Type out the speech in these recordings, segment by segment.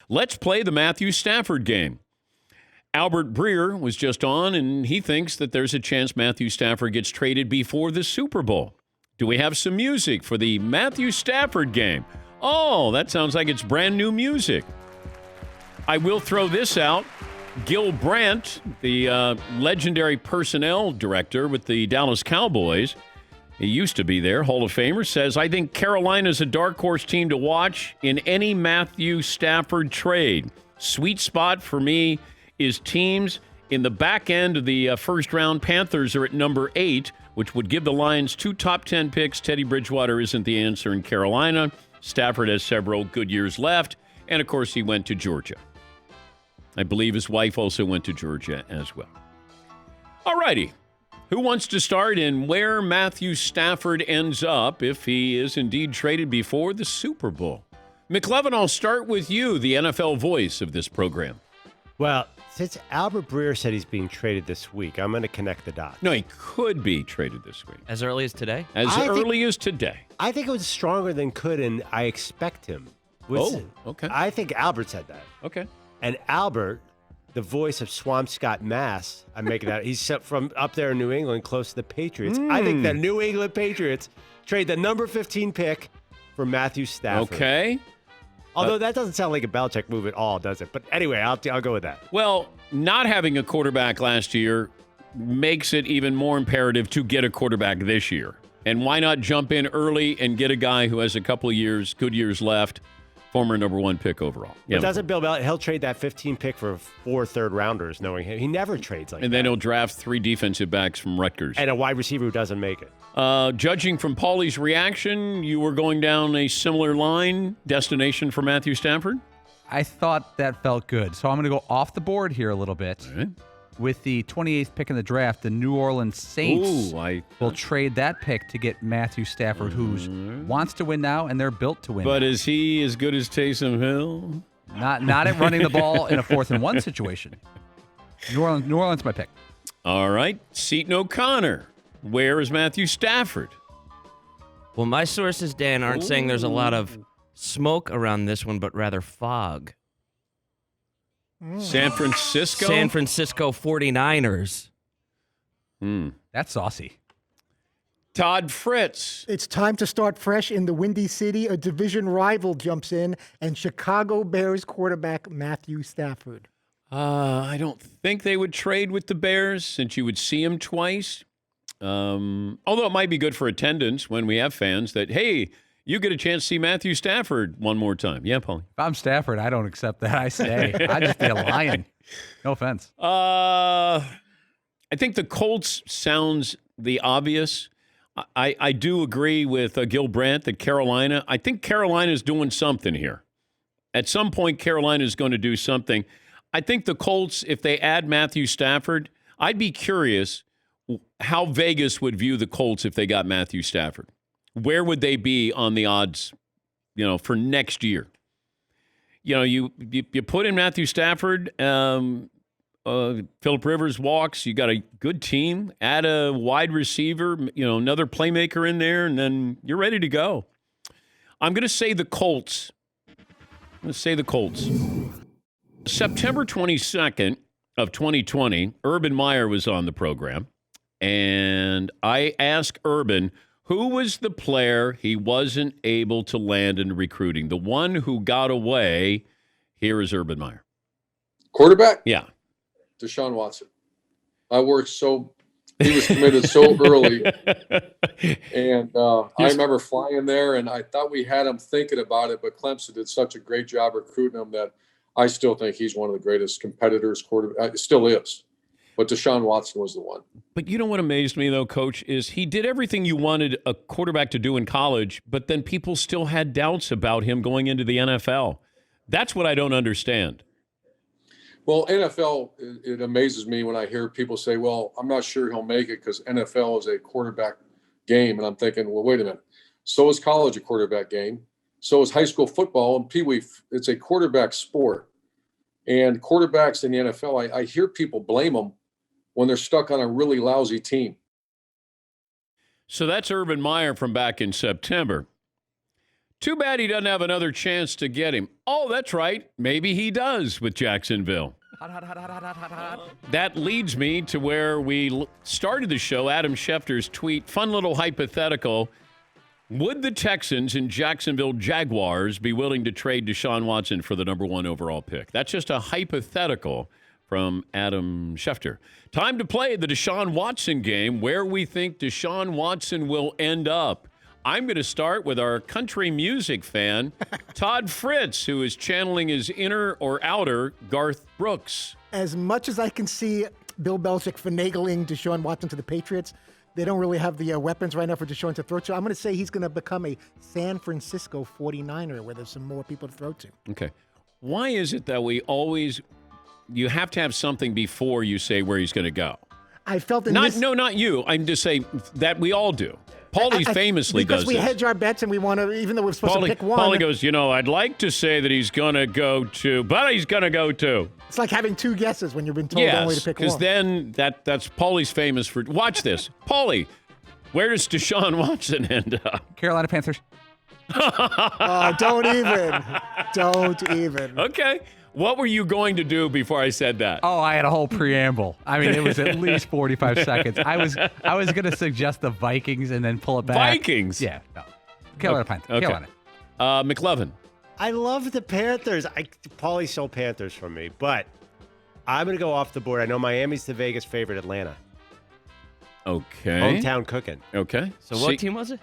Let's play the Matthew Stafford game. Albert Breer was just on, and he thinks that there's a chance Matthew Stafford gets traded before the Super Bowl. Do we have some music for the Matthew Stafford game? Oh, that sounds like it's brand new music. I will throw this out. Gil Brandt, the legendary personnel director with the Dallas Cowboys, he used to be there, Hall of Famer, says, I think Carolina's a dark horse team to watch in any Matthew Stafford trade. Sweet spot for me is teams in the back end of the first round. Panthers are at number 8, which would give the Lions 2 top 10 picks. Teddy Bridgewater isn't the answer in Carolina. Stafford has several good years left. And, of course, he went to Georgia. I believe his wife also went to Georgia as well. All righty. Who wants to start in where Matthew Stafford ends up if he is indeed traded before the Super Bowl? McLevin, I'll start with you, the NFL voice of this program. Well, since Albert Breer said he's being traded this week, I'm going to connect the dots. No, he could be traded this week. As early as today? As early as today. I think it was stronger than could, and I expect him. Okay. I think Albert said that. Okay. And Albert, the voice of Swampscott, Mass, I'm making that. He's from up there in New England, close to the Patriots. I think the New England Patriots trade the number 15 pick for Matthew Stafford. Okay. Although that doesn't sound like a Belichick move at all, does it? But anyway, I'll go with that. Well, not having a quarterback last year makes it even more imperative to get a quarterback this year. And why not jump in early and get a guy who has a couple of good years left, former number 1 pick overall. But doesn't Bill Belichick, he'll trade that 15 pick for 4 third-rounders, knowing him. He never trades like that. And then he'll draft 3 defensive backs from Rutgers. And a wide receiver who doesn't make it. Judging from Paulie's reaction, you were going down a similar line, destination for Matthew Stafford? I thought that felt good. So I'm going to go off the board here a little bit. All right. With the 28th pick in the draft, the New Orleans Saints will trade that pick to get Matthew Stafford, who wants to win now, and they're built to win. But now. Is he as good as Taysom Hill? Not at running the ball in a 4th and 1 situation. New Orleans, my pick. All right. Seton O'Connor. Where is Matthew Stafford? Well, my sources, Dan, aren't saying there's a lot of smoke around this one, but rather fog. San Francisco? San Francisco 49ers. That's saucy. Todd Fritz. It's time to start fresh in the Windy City. A division rival jumps in, and Chicago Bears quarterback Matthew Stafford. I don't think they would trade with the Bears since you would see him twice. Although it might be good for attendance when we have fans that, hey, you get a chance to see Matthew Stafford one more time. Yeah, Paulie. If I'm Stafford, I don't accept that. I stay. I'd just be a lion. No offense. I think the Colts sounds the obvious. I do agree with Gil Brandt that Carolina, I think Carolina's doing something here. At some point, Carolina is going to do something. I think the Colts, if they add Matthew Stafford, I'd be curious how Vegas would view the Colts if they got Matthew Stafford. Where would they be on the odds, for next year? You put in Matthew Stafford, Phillip Rivers walks, you got a good team, add a wide receiver, another playmaker in there, and then you're ready to go. I'm going to say the Colts. September 22nd of 2020, Urban Meyer was on the program, and I asked Urban, who was the player he wasn't able to land in recruiting? The one who got away. Here is Urban Meyer. Quarterback? Yeah. Deshaun Watson. He was committed so early. And I remember flying there, and I thought we had him thinking about it, but Clemson did such a great job recruiting him that I still think he's one of the greatest competitors. It still is. But Deshaun Watson was the one. But you know what amazed me, though, Coach, is he did everything you wanted a quarterback to do in college, but then people still had doubts about him going into the NFL. That's what I don't understand. Well, NFL, it amazes me when I hear people say, well, I'm not sure he'll make it because NFL is a quarterback game. And I'm thinking, well, wait a minute. So is college a quarterback game. So is high school football and Pee Wee. It's a quarterback sport. And quarterbacks in the NFL, I hear people blame them when they're stuck on a really lousy team. So that's Urban Meyer from back in September. Too bad he doesn't have another chance to get him. Oh, that's right. Maybe he does with Jacksonville. That leads me to where we started the show, Adam Schefter's tweet. Fun little hypothetical. Would the Texans and Jacksonville Jaguars be willing to trade Deshaun Watson for the number 1 overall pick? That's just a hypothetical from Adam Schefter. Time to play the Deshaun Watson game, where we think Deshaun Watson will end up. I'm going to start with our country music fan, Todd Fritz, who is channeling his inner or outer Garth Brooks. As much as I can see Bill Belichick finagling Deshaun Watson to the Patriots, they don't really have the weapons right now for Deshaun to throw to. I'm going to say he's going to become a San Francisco 49er where there's some more people to throw to. Okay. Why is it that you have to have something before you say where he's going to go? I felt not you. I'm just saying that we all do. Paulie famously does this. Because we hedge our bets and we want to, even though we're supposed to pick one. Paulie goes, I'd like to say that he's going to go to, but he's going to go to. It's like having 2 guesses when you've been told only to pick one. Because then that's Paulie's famous for. Watch this. Paulie, where does Deshaun Watson end up? Carolina Panthers. Don't even. Okay. What were you going to do before I said that? Oh, I had a whole preamble. I mean, it was at least 45 seconds. I was going to suggest the Vikings and then pull it back. Vikings? Yeah. No. Carolina Panthers. Okay. Carolina. McLovin. I love the Panthers. Paulie stole Panthers from me, but I'm going to go off the board. I know Miami's the Vegas favorite. Atlanta. Okay. Hometown cooking. Okay. So what team was it?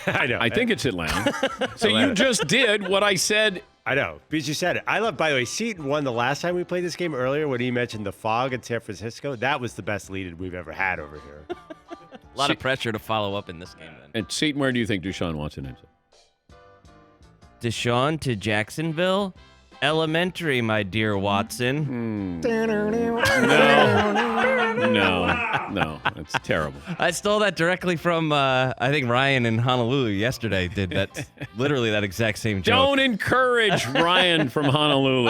I know. I think it's Atlanta. So you just did what I said. I know, because you said it. I love, by the way, Seton won the last time we played this game earlier when he mentioned the fog in San Francisco. That was the best lead we've ever had over here. A lot of pressure to follow up in this game then. And Seton, where do you think Deshaun Watson ends up? Deshaun to Jacksonville? Elementary, my dear Watson. No, it's terrible. I stole that directly from, I think Ryan in Honolulu yesterday did that, literally that exact same joke. Don't encourage Ryan from Honolulu.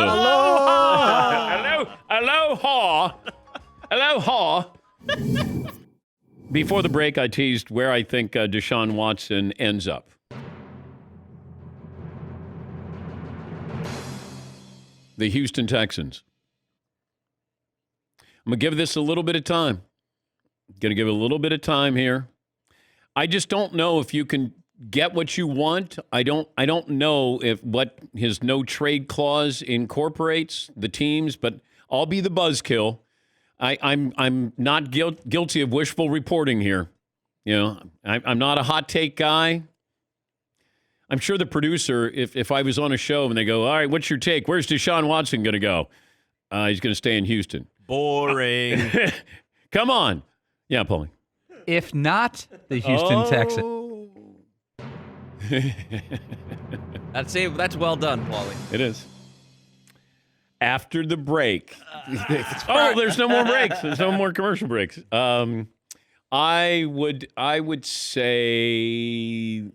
Aloha. Before the break, I teased where I think Deshaun Watson ends up. The Houston Texans. I'm going to give this a little bit of time. Going to give it a little bit of time here. I just don't know if you can get what you want. I don't know if what his no trade clause incorporates the teams, but I'll be the buzzkill. I'm not guilty of wishful reporting here. I'm not a hot take guy. I'm sure the producer, if I was on a show and they go, all right, what's your take? Where's Deshaun Watson going to go? He's going to stay in Houston. Boring. Come on. Yeah, Paulie. If not the Houston Texans. That's well done, Paulie. It is. After the break. There's no more breaks. There's no more commercial breaks. I would say, I'm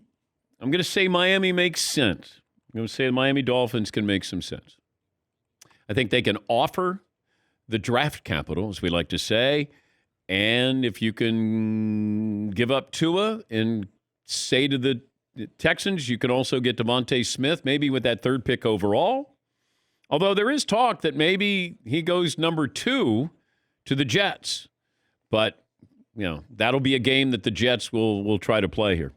going to say Miami makes sense. I'm going to say the Miami Dolphins can make some sense. I think they can offer the draft capital, as we like to say, and if you can give up Tua and say to the Texans, you can also get Devontae Smith, maybe with that 3rd pick overall. Although there is talk that maybe he goes number 2 to the Jets. But, that'll be a game that the Jets will try to play here.